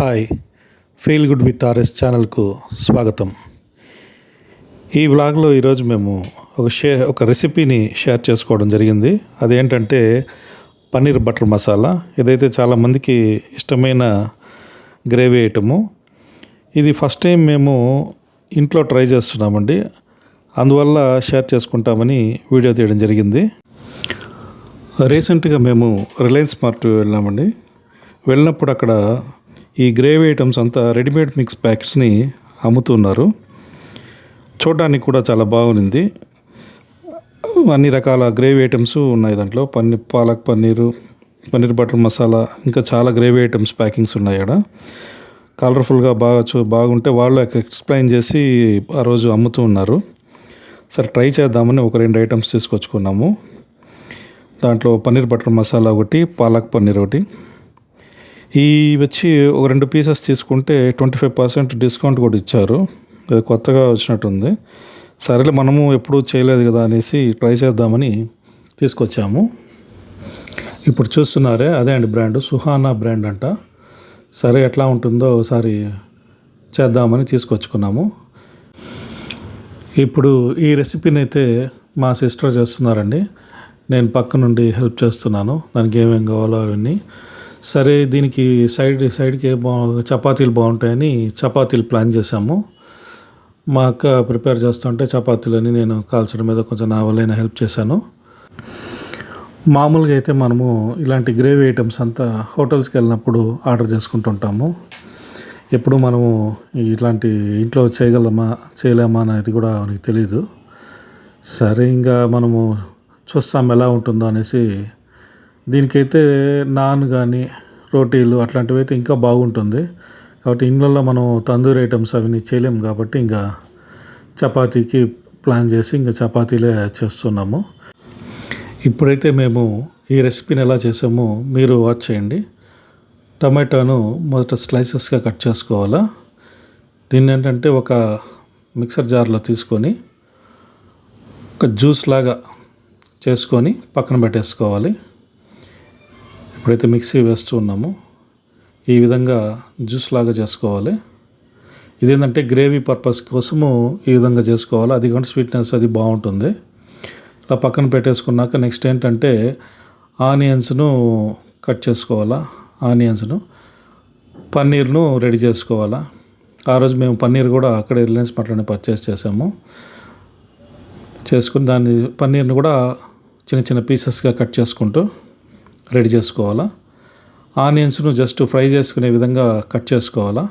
Hi, feel good with RS ఛానల్కు స్వాగతం. ఈ వ్లాగ్లో ఈరోజు మేము ఒక రెసిపీని షేర్ చేసుకోవడం జరిగింది. అదేంటంటే పన్నీర్ బటర్ మసాలా. ఇదైతే చాలామందికి ఇష్టమైన గ్రేవీ ఐటము. ఇది ఫస్ట్ టైం మేము ఇంట్లో ట్రై చేస్తున్నామండి. అందువల్ల షేర్ చేసుకుంటామని వీడియో తీయడం జరిగింది. రీసెంట్గా మేము రిలయన్స్ మార్ట్ వెళ్ళామండి. వెళ్ళినప్పుడు అక్కడ ఈ గ్రేవీ ఐటమ్స్ అంతా రెడీమేడ్ మిక్స్ ప్యాకెట్స్ని అమ్ముతున్నారు. చూడడానికి కూడా చాలా బాగుంది. అన్ని రకాల గ్రేవీ ఐటమ్స్ ఉన్నాయి దాంట్లో. పాలక్ పన్నీర్ బటర్ మసాలా, ఇంకా చాలా గ్రేవీ ఐటమ్స్ ప్యాకింగ్స్ ఉన్నాయి అక్కడ. కలర్ఫుల్గా బాగుంటే వాళ్ళు ఎక్స్ప్లెయిన్ చేసి ఆ రోజు అమ్ముతూ ఉన్నారు. సరే ట్రై చేద్దామని ఒక 2 ఐటమ్స్ తీసుకొచ్చుకున్నాము. దాంట్లో పన్నీర్ బటర్ మసాలా ఒకటి, పాలక్ పన్నీర్ ఒకటి. ఈ వచ్చి ఒక 2 పీసెస్ తీసుకుంటే 25% డిస్కౌంట్ కూడా ఇచ్చారు. అది కొత్తగా వచ్చినట్టుంది. సరేలే, మనము ఎప్పుడూ చేయలేదు కదా అనేసి ట్రై చేద్దామని తీసుకొచ్చాము. ఇప్పుడు చూస్తున్నారే, అదే అండి బ్రాండ్, సుహానా బ్రాండ్ అంట. సరే ఎట్లా ఉంటుందో ఒకసారి చేద్దామని తీసుకొచ్చుకున్నాము. ఇప్పుడు ఈ రెసిపీని అయితే మా సిస్టర్ చేస్తున్నారండి. నేను పక్క నుండి హెల్ప్ చేస్తున్నాను. దానికి ఏమేమి కావాలో అవన్నీ. సరే, దీనికి సైడ్కి చపాతీలు బాగుంటాయని చపాతీలు ప్లాన్ చేశాము. మా అక్క ప్రిపేర్ చేస్తుంటే చపాతీలని నేను కాల్చడం మీద కొంచెం నా వల్ల హెల్ప్ చేశాను. మామూలుగా అయితే మనము ఇలాంటి గ్రేవీ ఐటమ్స్ అంతా హోటల్స్కి వెళ్ళినప్పుడు ఆర్డర్ చేసుకుంటుంటాము. ఎప్పుడు మనము ఇట్లాంటి ఇంట్లో చేయలేమా అనేది కూడా మనకి తెలీదు. సరే, ఇంకా మనము చూస్తాం ఎలా ఉంటుందో అనేసి. దీనికైతే నాన్ కానీ రోటీలు అట్లాంటివి అయితే ఇంకా బాగుంటుంది. కాబట్టి ఇంట్లో మనం తందూరి ఐటమ్స్ అవన్నీ చేయలేము కాబట్టి ఇంకా చపాతీకి ప్లాన్ చేసి ఇంకా చపాతీలే చేస్తున్నాము. ఇప్పుడైతే మేము ఈ రెసిపీని ఎలా చేసామో మీరు వాచ్ చేయండి. టమాటాను మొదట స్లైసెస్గా కట్ చేసుకోవాలా. దీన్ని ఏంటంటే ఒక మిక్సర్ జార్లో తీసుకొని ఒక జ్యూస్ లాగా చేసుకొని పక్కన పెట్టేసుకోవాలి. ఇప్పుడైతే మిక్సీ వేస్తూ ఉన్నాము. ఈ విధంగా జ్యూస్ లాగా చేసుకోవాలి. ఇదేంటంటే గ్రేవీ పర్పస్ కోసము ఈ విధంగా చేసుకోవాలి. అది కూడా స్వీట్నెస్ అది బాగుంటుంది. ఇలా పక్కన పెట్టేసుకున్నాక నెక్స్ట్ ఏంటంటే ఆనియన్స్ను కట్ చేసుకోవాలా. పన్నీర్ను రెడీ చేసుకోవాలా. ఆ రోజు మేము పన్నీర్ కూడా అక్కడే రిలయన్స్ మార్ట్లోనే పర్చేస్ చేసుకుని దాన్ని పన్నీర్ని కూడా చిన్న చిన్న పీసెస్గా కట్ చేసుకుంటూ రెడీ చేసుకోవాలా. ఆనియన్స్ను జస్ట్ ఫ్రై చేసుకునే విధంగా కట్ చేసుకోవాలా.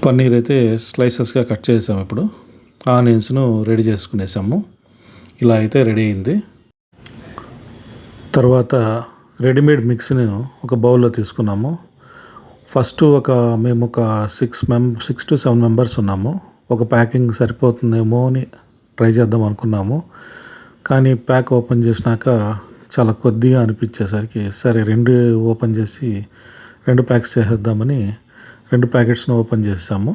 పన్నీర్ అయితే స్లైసెస్గా కట్ చేసాము. ఇప్పుడు ఆనియన్స్ను రెడీ చేసుకునేసాము. ఇలా అయితే రెడీ అయింది. తర్వాత రెడీమేడ్ మిక్స్ని ఒక బౌల్లో తీసుకున్నాము. ఫస్ట్ మేము ఒక 6 to 7 మెంబర్స్ ఉన్నాము. ఒక ప్యాకింగ్ సరిపోతుందేమో అని ట్రై చేద్దాం అనుకున్నాము. కానీ ప్యాక్ ఓపెన్ చేసినాక చాలా కొద్దిగా అనిపించేసరికి సరే 2 ఓపెన్ చేసి 2 ప్యాక్స్ చేసేద్దామని 2 ప్యాకెట్స్ను ఓపెన్ చేసాము.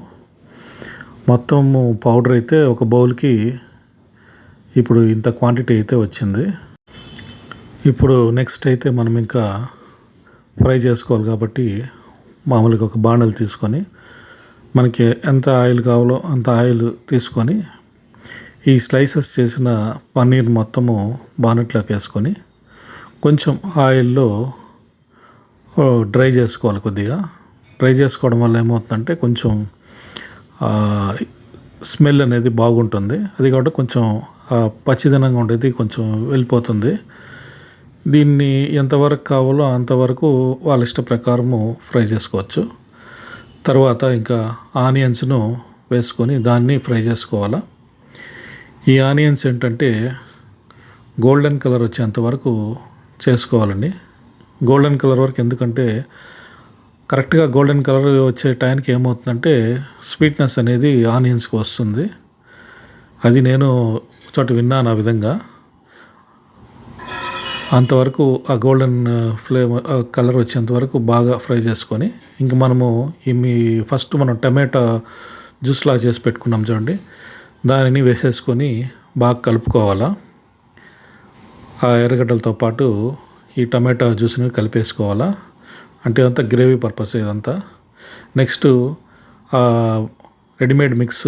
మొత్తము పౌడర్ అయితే ఒక బౌల్కి ఇప్పుడు ఇంత క్వాంటిటీ అయితే వచ్చింది. ఇప్పుడు నెక్స్ట్ అయితే మనం ఇంకా ఫ్రై చేసుకోవాలి కాబట్టి మామూలుగా ఒక బాండలు తీసుకొని మనకి ఎంత ఆయిల్ కావాలో అంత ఆయిల్ తీసుకొని ఈ స్లైసెస్ చేసిన పన్నీర్ మొత్తము బానెట్లోకి వేసుకొని కొంచెం ఆయిల్లో డ్రై చేసుకోవాలి. కొద్దిగా డ్రై చేసుకోవడం వల్ల ఏమవుతుందంటే కొంచెం స్మెల్ అనేది బాగుంటుంది. అది కాబట్టి కొంచెం పచ్చిదనంగా ఉండేది కొంచెం వెళ్ళిపోతుంది. దీన్ని ఎంతవరకు కావాలో అంతవరకు వాళ్ళ ఇష్ట ప్రకారము ఫ్రై చేసుకోవచ్చు. తర్వాత ఇంకా ఆనియన్స్ను వేసుకొని దాన్ని ఫ్రై చేసుకోవాలా. ఈ ఆనియన్స్ ఏంటంటే గోల్డెన్ కలర్ వచ్చేంత వరకు చేసుకోవాలండి. గోల్డెన్ కలర్ వరకు ఎందుకంటే కరెక్ట్గా గోల్డెన్ కలర్ వచ్చే టైంకి ఏమవుతుందంటే స్వీట్నెస్ అనేది ఆనియన్స్కి వస్తుంది. అది నేను చోట విన్నాను ఆ విధంగా. అంతవరకు ఆ గోల్డెన్ కలర్ వచ్చేంత వరకు బాగా ఫ్రై చేసుకొని ఇంక మనము ఫస్ట్ మనం టమాటా జ్యూస్లా చేసి పెట్టుకున్నాం చూడండి, దానిని వేసేసుకొని బాగా కలుపుకోవాలా. ఆ ఎర్రగడ్డలతో పాటు ఈ టమాటా జ్యూస్ని కలిపేసుకోవాలా. అంటే ఇదంతా గ్రేవీ పర్పస్ ఇదంతా. నెక్స్ట్ రెడీమేడ్ మిక్స్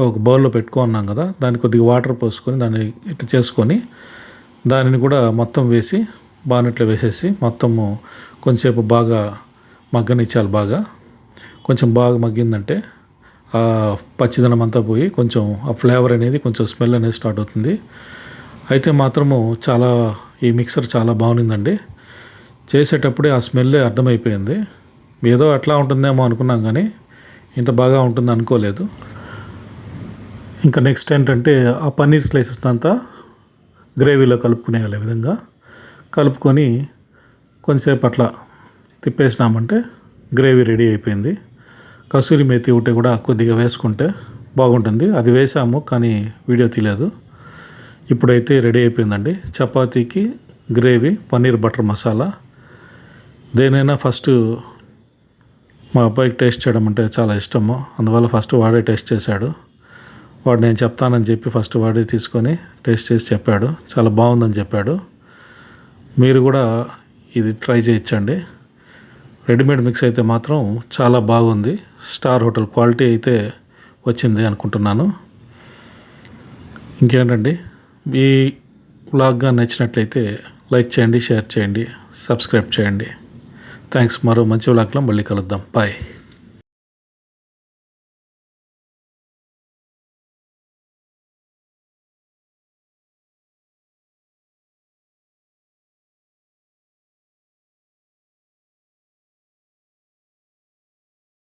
ఒక బౌల్లో పెట్టుకున్నాం కదా, దానికి కొద్దిగా వాటర్ పోసుకొని దాన్ని ఇట్లా చేసుకొని దానిని కూడా మొత్తం వేసి బానెట్లో వేసేసి మొత్తము కొంచెంసేపు బాగా మగ్గనిచ్చాలి. కొంచెం బాగా మగ్గిందంటే ఆ పచ్చిదనం అంతా పోయి కొంచెం ఆ ఫ్లేవర్ అనేది, కొంచెం స్మెల్ అనేది స్టార్ట్ అవుతుంది. అయితే మాత్రము ఈ మిక్సర్ చాలా బాగుందండి. చేసేటప్పుడే ఆ స్మెల్లే అర్థమైపోయింది. ఏదో అట్లా ఉంటుందేమో అనుకున్నాం కానీ ఇంత బాగా ఉంటుంది అనుకోలేదు. ఇంకా నెక్స్ట్ ఏంటంటే ఆ పన్నీర్ స్లైసెస్ అంతా గ్రేవీలో కలుపుకునేయాలి. ఈ విధంగా కలుపుకొని కొంచెంసేపు అట్లా తిప్పేసినామంటే గ్రేవీ రెడీ అయిపోయింది. కసూరి మేతి ఉంటే కూడా కొద్దిగా వేసుకుంటే బాగుంటుంది. అది వేసాము కానీ వీడియో తీయలేదు. ఇప్పుడైతే రెడీ అయిపోయిందండి. చపాతీకి గ్రేవీ, పన్నీర్ బటర్ మసాలా. దేనైనా ఫస్ట్ మా అబ్బాయికి టేస్ట్ చేయడం అంటే చాలా ఇష్టము. అందువల్ల ఫస్ట్ వాడే టేస్ట్ చేశాడు. వాడు నేను చెప్తానని చెప్పి ఫస్ట్ వాడే తీసుకొని టేస్ట్ చేసి చెప్పాడు. చాలా బాగుందని చెప్పాడు. మీరు కూడా ఇది ట్రై చేయించండి. రెడీమేడ్ మిక్స్ అయితే మాత్రం చాలా బాగుంది. స్టార్ హోటల్ క్వాలిటీ అయితే వచ్చింది అనుకుంటున్నాను. ఇంకేంటండి, ఈ వ్లాగ్గా నచ్చినట్లయితే లైక్ చేయండి, షేర్ చేయండి, సబ్స్క్రైబ్ చేయండి. థ్యాంక్స్. మరో మంచి వ్లాగ్లో మళ్ళీ కలుద్దాం. బాయ్.